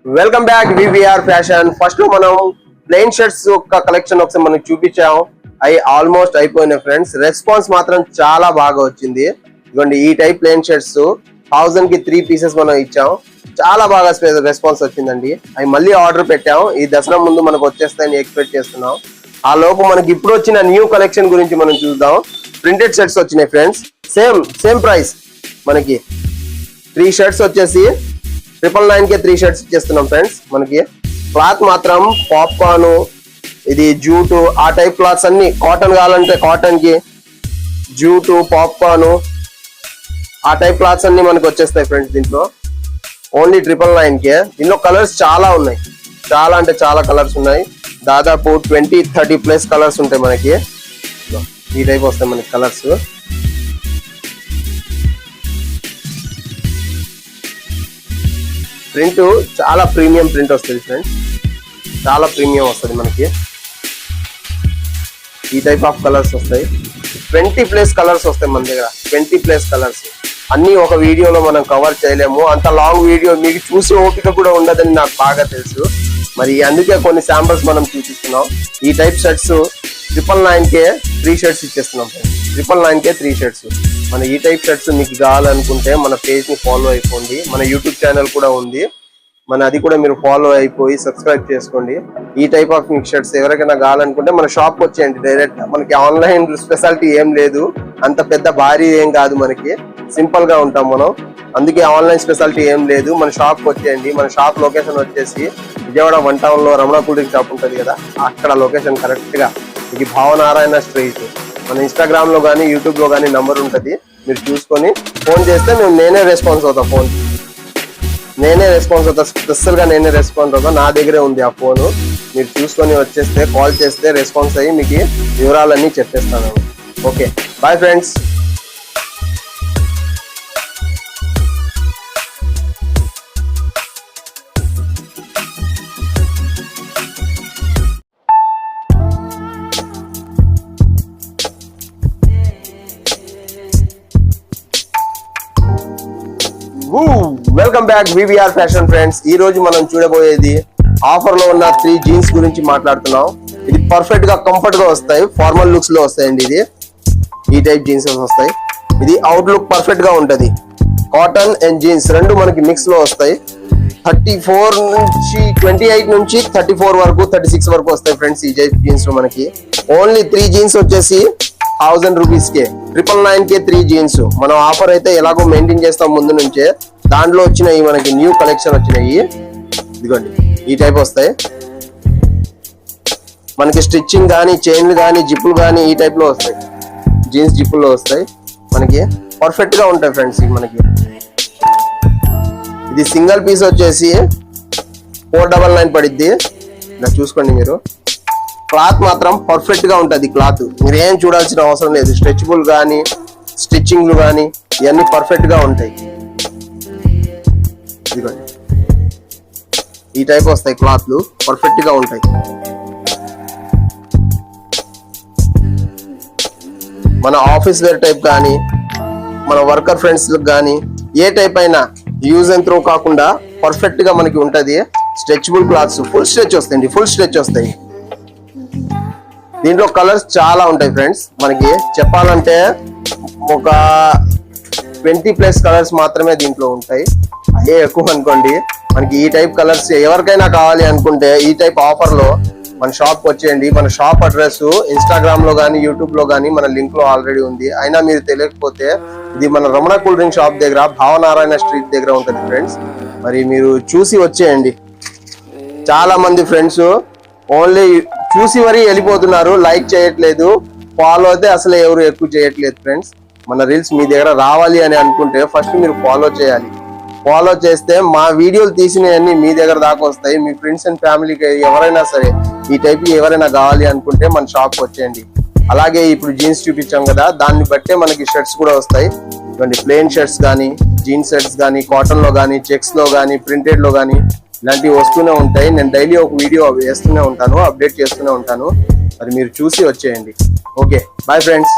Welcome back VVR fashion. First లో మనం plain shirts యొక్క కలెక్షన్ ఒకసారి మనకు చూపించాం. అవి ఆల్మోస్ట్ అయిపోయినాయి ఫ్రెండ్స్. రెస్పాన్స్ మాత్రం చాలా బాగా వచ్చింది. ఇదిగోండి ఈ టైప్ ప్లెయిన్ షర్ట్స్ 1000 కి 3 పీసెస్ మనం ఇచ్చాం. చాలా బాగా రెస్పాన్స్ వచ్చిందండి. అవి మళ్ళీ ఆర్డర్ పెట్టాం. ఈ దసరా ముందు మనకు వచ్చేస్తాయని ఎక్స్పెక్ట్ చేస్తున్నాం. ఆ లోపు మనకి ఇప్పుడు వచ్చిన న్యూ కలెక్షన్ గురించి మనం చూద్దాం. ప్రింటెడ్ షర్ట్స్ వచ్చినాయి ఫ్రెండ్స్. సేమ్ ప్రైస్ మనకి 3 షర్ట్స్ వచ్చేసి 999 కే 3 షర్ట్స్ ఇచ్చేస్తున్నాం ఫ్రెండ్స్. మనకి క్లాత్ మాత్రం పాప్కార్న్, ఇది జూటు, ఆ టైప్ క్లాత్స్ అన్ని. కాటన్ కావాలంటే కాటన్ కి, జూటు, పాప్కార్న్, ఆ టైప్ క్లాత్స్ అన్ని మనకి వచ్చేస్తాయి ఫ్రెండ్స్. దీంట్లో ఓన్లీ 999 కే. దీనిలో కలర్స్ చాలా ఉన్నాయి. చాలా అంటే చాలా కలర్స్ ఉన్నాయి. దాదాపు 20-30 ప్లస్ కలర్స్ ఉంటాయి మనకి. ఈ టైప్ వస్తాయి మనకి కలర్స్. ప్రింట్ చాలా ప్రీమియం ప్రింట్ వస్తుంది ఫ్రెండ్స్. చాలా ప్రీమియం వస్తుంది మనకి. ఈ టైప్ ఆఫ్ కలర్స్ వస్తాయి. 20 ప్లస్ కలర్స్ వస్తాయి మన దగ్గర. 20 ప్లస్ కలర్స్ అన్ని ఒక వీడియోలో మనం కవర్ చేయలేము. అంత లాంగ్ వీడియో మీకు చూసే ఓపిక కూడా ఉండదని నాకు బాగా తెలుసు. మరి అందుకే కొన్ని శాంపిల్స్ మనం చూపిస్తున్నాం. ఈ టైప్ షర్ట్స్ 999 కే 3 షర్ట్స్ ఇచ్చేస్తున్నాం ఫ్రెండ్స్. 999 కే 3 షర్ట్స్. మన ఈ టైప్ షర్ట్స్ మీకు కావాలనుకుంటే మన పేజ్ ని ఫాలో అయిపోండి. మన యూట్యూబ్ ఛానల్ కూడా ఉంది. అది కూడా మీరు ఫాలో అయిపోయి సబ్స్క్రైబ్ చేసుకోండి. ఈ టైప్ ఆఫ్ మీకు షర్ట్స్ ఎవరికైనా కావాలనుకుంటే మన షాప్ వచ్చేయండి డైరెక్ట్. మనకి ఆన్లైన్ స్పెషాలిటీ ఏం లేదు. అంత పెద్ద భారీ ఏం కాదు. మనకి సింపుల్ గా ఉంటాం మనం. అందుకే ఆన్లైన్ స్పెషాలిటీ ఏం లేదు. మన షాప్ వచ్చేయండి. మన షాప్ లొకేషన్ వచ్చేసి విజయవాడ 1 టౌన్ లో రమణ కూల్ డ్రింక్ షాప్ ఉంటుంది కదా, అక్కడ లొకేషన్ కరెక్ట్ గా. ఇది భావనారాయణ స్ట్రీట్. మన ఇన్స్టాగ్రామ్ లో కానీ యూట్యూబ్ లో కానీ నంబర్ ఉంటుంది. మీరు చూసుకొని ఫోన్ చేస్తే నేనే రెస్పాన్స్ అవుతా. నేనే రెస్పాన్స్ అవుతా. స్పెషల్ గా నేనే రెస్పాన్స్ అవుతా. నా దగ్గరే ఉంది ఆ ఫోన్. మీరు చూసుకొని వచ్చేస్తే కాల్ చేస్తే రెస్పాన్స్ అయ్యి మీకు వివరాలన్నీ చెప్పేస్తాను. Okay, bye friends. Welcome back VVR fashion friends. ఈ రోజు మనం చూడబోయేది ఆఫర్ లో ఉన్న 3 జీన్స్ గురించి మాట్లాడుతున్నాం. ఇది పర్ఫెక్ట్ గా కంఫర్ట్ గా వస్తాయి. ఫార్మల్ లుక్స్ లో వస్తాయండి. ఇది ఈ టైప్ జీన్స్ వస్తాయి. ఇది అవుట్ లుక్ పర్ఫెక్ట్ గా ఉంటది. కాటన్ అండ్ జీన్స్ రెండు మనకి మిక్స్ లో వస్తాయి. 28 నుంచి 34 వరకు 36 వరకు వస్తాయి ఫ్రెండ్స్. ఈ టైప్ జీన్స్ మనకి ఓన్లీ 3 జీన్స్ వచ్చేసి 1000 రూపీస్ కే 999 కే 3 జీన్స్. మనం ఆఫర్ అయితే ఎలాగో మెయింటైన్ చేస్తాం ముందు నుంచే. దాంట్లో వచ్చినాయి మనకి న్యూ కలెక్షన్ వచ్చినాయి. ఇదిగోండి ఈ టైప్ వస్తాయి మనకి. స్టిచ్చింగ్ కానీ, చైన్లు కానీ, జిప్పులు కానీ ఈ టైప్ లో వస్తాయి. జీన్స్ జిప్పుల్లో వస్తాయి మనకి. పర్ఫెక్ట్ గా ఉంటాయి ఫ్రెండ్స్. మనకి ఇది సింగిల్ పీస్ వచ్చేసి 499 పడిద్ది. ఇలా చూసుకోండి మీరు. క్లాత్ మాత్రం పర్ఫెక్ట్ గా ఉంటది. క్లాత్ మీరు ఏం చూడాల్సిన అవసరం లేదు. స్ట్రెచబుల్ కానీ, స్టిచ్చింగ్లు కానీ ఇవన్నీ పర్ఫెక్ట్ గా ఉంటాయి. ఇదిగోండి ఈ టైప్ వస్తాయి. క్లాత్లు పర్ఫెక్ట్ గా ఉంటాయి. మన ఆఫీస్ వేర్ టైప్ కానీ, మన వర్కర్ ఫ్రెండ్స్ కానీ ఏ టైప్ అయినా యూజ్ అండ్ త్రో కాకుండా పర్ఫెక్ట్ గా మనకి ఉంటది. స్ట్రెచబుల్ క్లాత్స్ ఫుల్ స్ట్రెచ్ వస్తాయండి. ఫుల్ స్ట్రెచ్ వస్తాయి. దీంట్లో కలర్స్ చాలా ఉంటాయి ఫ్రెండ్స్. మనకి చెప్పాలంటే ఒక 20 ప్లస్ కలర్స్ మాత్రమే దీంట్లో ఉంటాయి. అదే ఎక్కువ అనుకోండి. మనకి ఈ టైప్ కలర్స్ ఎవరికైనా కావాలి అనుకుంటే ఈ టైప్ ఆఫర్ లో మన షాప్ వచ్చేయండి. మన షాప్ అడ్రస్ ఇన్స్టాగ్రామ్ లో కానీ, యూట్యూబ్ లో కానీ మన లింక్ లో ఆల్రెడీ ఉంది. అయినా మీరు తెలియకపోతే ఇది మన రమణ కూల్ డ్రింక్ షాప్ దగ్గర, భావనారాయణ స్ట్రీట్ దగ్గర ఉంటుంది ఫ్రెండ్స్. మరి మీరు చూసి వచ్చేయండి. చాలా మంది ఫ్రెండ్స్ ఓన్లీ చూసి మరీ వెళ్ళిపోతున్నారు. లైక్ చేయట్లేదు, ఫాలో అయితే అసలు ఎవరు ఎక్కువ చేయట్లేదు ఫ్రెండ్స్. మన రీల్స్ మీ దగ్గర రావాలి అని అనుకుంటే ఫస్ట్ మీరు ఫాలో చేయాలి. ఫాలో చేస్తే మా వీడియోలు తీసినవన్నీ మీ దగ్గర దాకా వస్తాయి. మీ ఫ్రెండ్స్ అండ్ ఫ్యామిలీకి ఎవరైనా సరే ఈ టైప్ ఎవరైనా కావాలి అనుకుంటే మన షాప్కి వచ్చేయండి. అలాగే ఇప్పుడు జీన్స్ చూపించాం కదా, దాన్ని బట్టే మనకి షర్ట్స్ కూడా వస్తాయి. ఇటువంటి ప్లెయిన్ షర్ట్స్ కానీ, జీన్స్ షర్ట్స్ కానీ, కాటన్ లో కానీ, చెక్స్ లో కానీ, ప్రింటెడ్ లో కానీ ఇలాంటివి వస్తూనే ఉంటాయి. నేను డైలీ ఒక వీడియో వేస్తూనే ఉంటాను, అప్డేట్ చేస్తూనే ఉంటాను. మరి మీరు చూసి వచ్చేయండి. Okay, bye friends.